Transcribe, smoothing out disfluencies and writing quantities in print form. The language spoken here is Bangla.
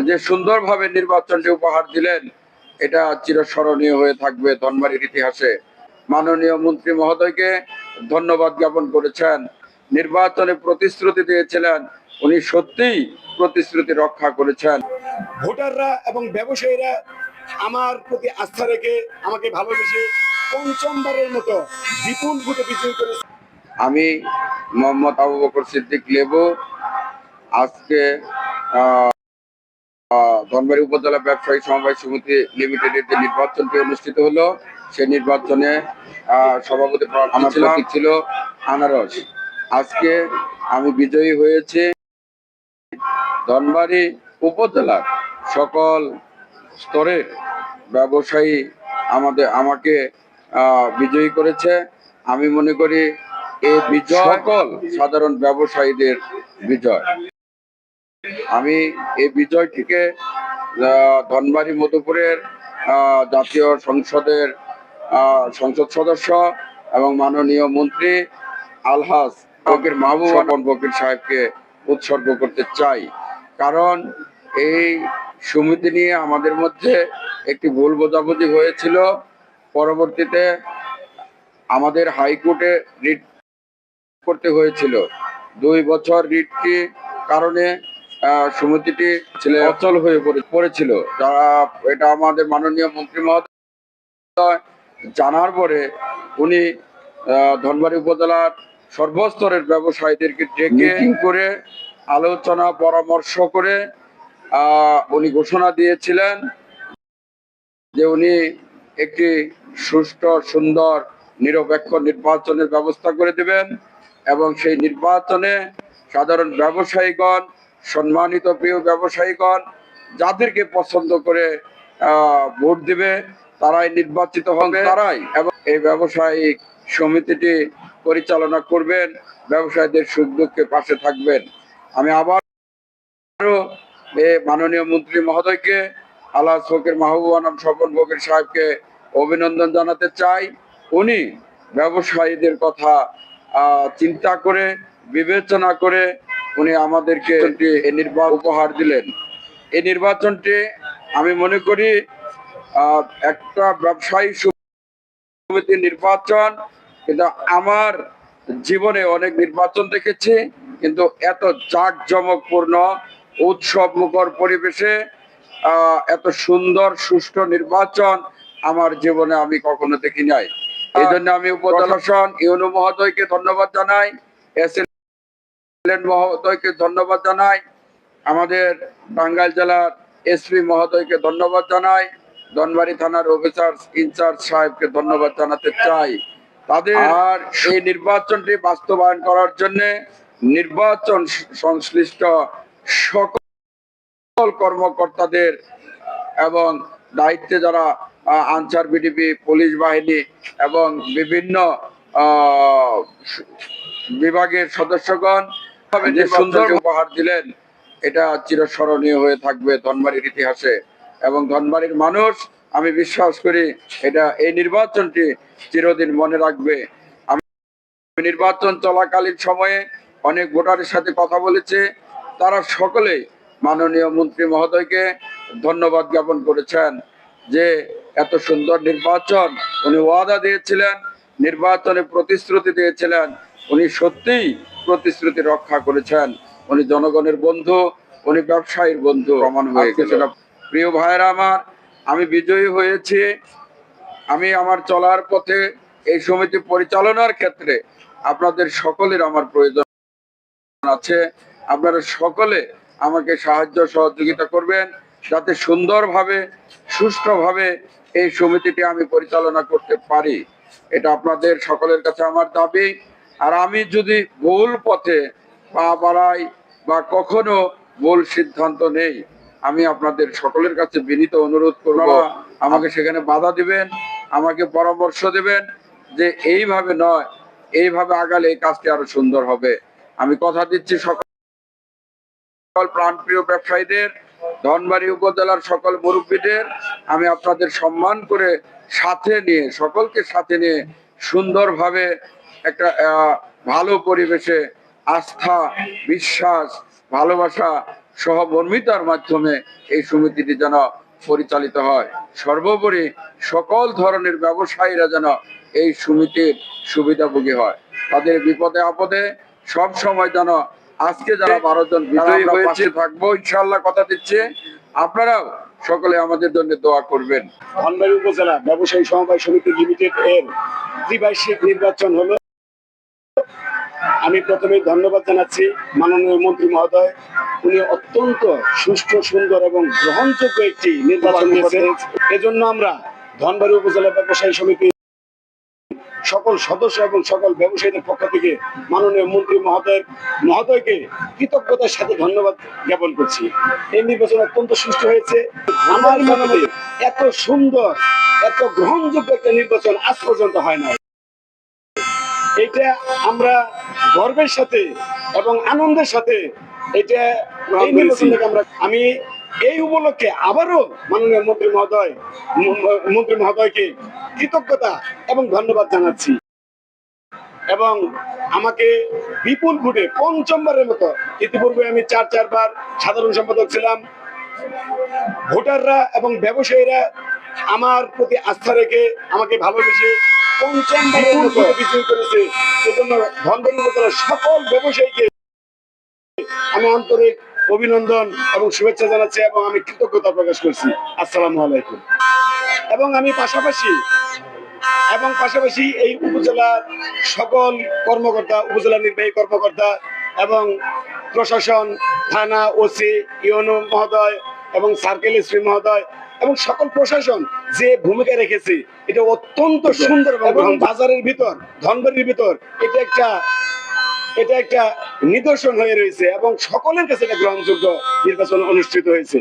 যে সুন্দরভাবে নির্বাচনটি উপহার দিলেন, এটা চিরস্মরণীয় হয়ে থাকবে ধনবাড়ির ইতিহাসে। মাননীয় মন্ত্রী মহোদয়কে ধন্যবাদ জ্ঞাপন করেছেন। নির্বাচনে প্রতিশ্রুতি দিয়েছিলেন, উনি সত্যিই প্রতিশ্রুতি রক্ষা করেছেন। ভোটাররা এবং ব্যবসায়ীরা আমার প্রতি আস্থা রেখে আমাকে ভালোবেসে পঞ্চমবারের মতো বিপুল ভোটে বিজয়ী করেছে। আমি মোহাম্মদ আবু বকর সিদ্দিক লেবু আজকে ধনবাড়ী উপজেলা ব্যবসায়ী সমবায় সমিতি লিমিটেডের যে নির্বাচনটি অনুষ্ঠিত হলো, সেই নির্বাচনে সভাপতি প্রার্থী ছিল আনারস। আজকে আমি বিজয়ী হয়েছি। ধনবাড়ী উপজেলার সকল স্তরের ব্যবসায়ী আমাকে বিজয়ী করেছে। আমি মনে করি এই বিজয় সকল সাধারণ ব্যবসায়ীদের বিজয়। আমি এই বিজয়টিকে ধনবাড়ী মধুপুরের জাতীয় সংসদের সংসদ সদস্য এবং মাননীয় মন্ত্রী আলহাজ ফকির মাহবুব স্বপন ফকির সাহেবকে উৎসর্গ করতে চাই। কারণ এই সমিতি নিয়ে আমাদের মধ্যে একটি ভুল বোঝাবুঝি হয়েছিল। পরবর্তীতে আমাদের হাইকোর্টে রিট করতে হয়েছিল। 2 বছর রিটটি কারণে সমিতিটি অচল হয়ে পড়েছিল। এটা আমাদের মাননীয় মন্ত্রী মহোদয় জানার পরে উনি ধনবাড়ী উপজেলার সর্বস্তরের ব্যবসায়ীদেরকে ডেকে করে আলোচনা পরামর্শ করে উনি ঘোষণা দিয়েছিলেন যে উনি একটি সুষ্ঠু, সুন্দর, নিরপেক্ষ নির্বাচনের ব্যবস্থা করে দেবেন এবং সেই নির্বাচনে সাধারণ ব্যবসায়ীগণ, সম্মানিত প্রিয় ব্যবসায়ীগণ যাদেরকে পছন্দ করে ভোট দিবে তারাই নির্বাচিত হবে, তারাই এবং এই ব্যবসায়িক সমিতিটি পরিচালনা করবেন, ব্যবসায়ীদের সুখ দুঃখে পাশে থাকবেন। আমি আবারও মাননীয় মন্ত্রী মহোদয়কে, আলহাজ ফকির মাহবুব স্বপন ফকির সাহেবকে অভিনন্দন জানাতে চাই। উনি ব্যবসায়ীদের কথা চিন্তা করে, বিবেচনা করে উনি আমাদেরকে এই নির্বাচন উপহার দিলেন। এই নির্বাচনটি আমি মনে করি একটা ব্যবসায়ী সমিতির নির্বাচন, কিন্তু আমার জীবনে অনেক নির্বাচন দেখেছি, কিন্তু এত জাঁকজমকপূর্ণ উৎসব মুখর পরিবেশে এত সুন্দর সুষ্ঠু নির্বাচন আমার জীবনে আমি কখনো দেখি নাই। এই জন্য আমি উপজেলা প্রশাসন ইউনো মহোদয়কে ধন্যবাদ জানাই, এসএলএন মহোদয়কে ধন্যবাদ জানাই, আমাদের টাঙ্গাইল জেলার এসপি মহোদয়কে ধন্যবাদ জানাই, ধনবাড়ী থানার অফিসার ইনচার্জ সাহেবকে ধন্যবাদ জানাতে চাই। তাদের আর এই নির্বাচনটি বাস্তবায়ন করার জন্য নির্বাচন সংশ্লিষ্ট সকল কর্মকর্তাদের এবং দায়িত্বে যারা আনসার বিডিপি, পুলিশ বাহিনী এবং বিভিন্ন বিভাগের সদস্যগণ যে সুন্দর উপহার দিলেন, এটা চিরস্মরণীয় হয়ে থাকবে ধনবাড়ির ইতিহাসে। এবং ধনবাড়ির মানুষ, আমি বিশ্বাস করি এটা এই নির্বাচনটি চিরদিন মনে রাখবে। আমি নির্বাচন চলাকালীন সময়ে অনেক ভোটারের সাথে কথা বলেছে, তারা সকলেই মাননীয় মন্ত্রী মহোদয়কে ধন্যবাদ জ্ঞাপন করেছেন যে এত সুন্দর নির্বাচন উনি ওয়াদা দিয়েছিলেন, নির্বাচনে প্রতিশ্রুতি দিয়েছিলেন, উনি সত্যিই প্রতিশ্রুতি রক্ষা করেছেন। উনি জনগণের বন্ধু, উনি ব্যবসায়ীর বন্ধু প্রমাণ হয়ে গেছে। প্রিয় ভাইয়েরা আমার, আমি বিজয়ী হয়েছি। আমি আমার চলার পথে এই সমিতি পরিচালনার ক্ষেত্রে আপনাদের সকলের আমার প্রয়োজন আছে। আপনারা সকলে আমাকে সাহায্য সহযোগিতা করবেন যাতে সুন্দরভাবে, সুষ্ঠুভাবে এই সমিতিটি আমি পরিচালনা করতে পারি। এটা আপনাদের সকলের কাছে আমার দাবি। আর আমি যদি ভুল পথে পা বাড়াই বা কখনো ভুল সিদ্ধান্ত নেই, আমি আপনাদের সকলের কাছে বিনীত অনুরোধ করব, আমাকে সেখানে বাধা দিবেন, আমাকে পরামর্শ দেবেন যে এইভাবে নয়, এইভাবে আগালে এই কাজটি আরো সুন্দর হবে। আমি কথা দিচ্ছি সকল প্রাণপ্রিয় ব্যবসায়ীদের, ধনবাড়ী উপজেলার সকল মুরব্বীদের, আমি আপনাদের সম্মান করে সাথে নিয়ে, সকলকে সাথে নিয়ে সুন্দরভাবে একটা ভালো পরিবেশে আস্থা, বিশ্বাস, ভালোবাসা সহমর্মিতার মাধ্যমে এই সমিতিটি যেন পরিচালিত হয়। সর্বোপরি সকল ধরনের ব্যবসায়ীরা যেন এই সমিতির সুবিধাভোগী হয়, তাদের বিপদে আপদে সব সময় যেন আজকে যারা 12 জন বিজয়ী হয়েছে থাকবো ইনশাআল্লাহ, কথা দিচ্ছে। আপনারাও সকলে আমাদের জন্য দোয়া করবেন। ধনবাড়ী উপজেলা ব্যবসায়ী সমবায় সমিতি লিমিটেড এর ত্রিবার্ষিক নির্বাচন হলো। আমি প্রথমে ধন্যবাদ জানাচ্ছি মাননীয় মন্ত্রী মহোদয়, উনি অত্যন্ত সুষ্ঠু, সুন্দর এবং গ্রহণযোগ্য একটি নির্বাচন দিয়েছেন। এজন্য আমরা ধনবাড়ী উপজেলা ব্যবসায়ী সমিতি সকল সদস্য এবং সকল ব্যবসায়ীদের পক্ষ থেকে মাননীয় মন্ত্রী মহোদয়কে কৃতজ্ঞতার সাথে ধন্যবাদ জ্ঞাপন করছি। এই নির্বাচন অত্যন্ত সুষ্ঠু হয়েছে। আমার মনে এত সুন্দর, এত গ্রহণযোগ্য একটা নির্বাচন আজ পর্যন্ত হয় না। এটা আমরা গর্বের সাথে এবং আনন্দের সাথে এটা এই নির্বাচনটাকে আমি এই উপলক্ষে আবারও মাননীয় মন্ত্রী মহোদয়কে কৃতজ্ঞতা এবং ধন্যবাদ জানাচ্ছি। এবং আমাকে বিপুল ভোটে পঞ্চমবারের মতো, ইতিপূর্বে আমি 4বার সাধারণ সম্পাদক ছিলাম, ভোটাররা এবং ব্যবসায়ীরা আমার প্রতি আস্থা রেখে আমাকে ভালোবেসে পঞ্চমবারের মতো বিজয়ী করেছে। সেজন্য ধনবাড়ী উপজেলার সকল ব্যবসায়ীকে আমি আন্তরিক অভিনন্দন এবং শুভেচ্ছা জানাচ্ছি এবং আমি কৃতজ্ঞতা প্রকাশ করছি। আসসালামু আলাইকুম। এবং আমি পাশাপাশি এই উপজেলার সকল কর্মকর্তা, উপজেলা নির্বাহী কর্মকর্তা এবং প্রশাসন, থানা, ওসি, ইউনো মহোদয় এবং সার্কেল এসপি মহোদয় এবং সকল প্রশাসন যে ভূমিকা রেখেছে এটা অত্যন্ত সুন্দর। এবং বাজারের ভিতর, ধনবাড়ির ভিতর এটা একটা নিদর্শন হয়ে রয়েছে এবং সকলের কাছে এটা গ্রহণযোগ্য নির্বাচন অনুষ্ঠিত হয়েছে।